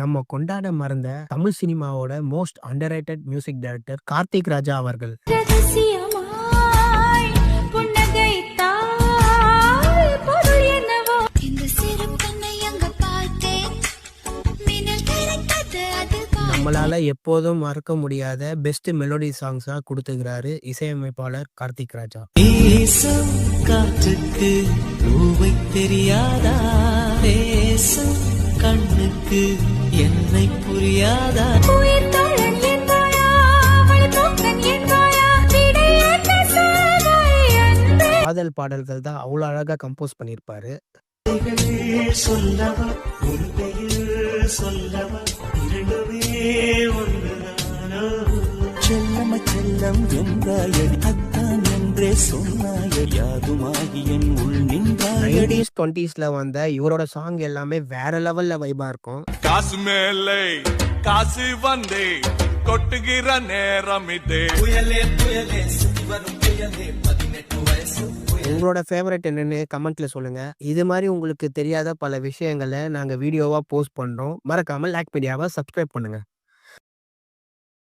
நம்ம கொண்டாட மறந்த தமிழ் சினிமாவோட most underrated music director Karthik Raja அவர்கள். ரகசியமாய் புன்னகைத்தாய் பொருள் என்னவோ இந்த சிறு பெண்ணை அங்க பார்த்தேன் மின்னல் திறந்தது அதுதான் நம்மளால எப்போதும் மறக்க முடியாத பெஸ்ட் மெலோடி சாங்ஸா கொடுத்துக்கிறாரு இசையமைப்பாளர் கார்த்திக் ராஜா. பேசும் காற்றுக்கு பூவை தெரியாதா, பேசும் கண்ணுக்கு என்னை புரியாதா. உயிர் தோழன் என்பாயா வழிபோக்கன் என்பாயா விடை என்ன சொல்வாய் அன்பே. காதல் பாடல்கள் தான் அவ்வளோ அழகா கம்போஸ் பண்ணியிருப்பாரு. சொல்லவா ஒரு பெயர் சொல்லவா, இரண்டுமே ஒன்றுதானோ. செல்லம செல்லம் என்றாயடி, அத்தான் என்றே சொன்னாயடி, யாதுமாகி என் உள் நின்றாயடி. 90s 20sல வந்த இவரோட சாங் எல்லாமே வேற லெவல்ல வைபா இருக்கும். காசு மேலே காசு வந்தே கொட்டுகிற நேரம் இதே. புயலே புயலே சுத்தி வரும் புயலே 18 வயசு. உங்களோட ஃபேவரட் என்னன்னு கமெண்ட்ல சொல்லுங்க. இது மாதிரி உங்களுக்கு தெரியாத பல விஷயங்களை நாங்க வீடியோவா போஸ்ட் பண்றோம். மறக்காம லைக் மீடியாவை சப்ஸ்கிரைப் பண்ணுங்க.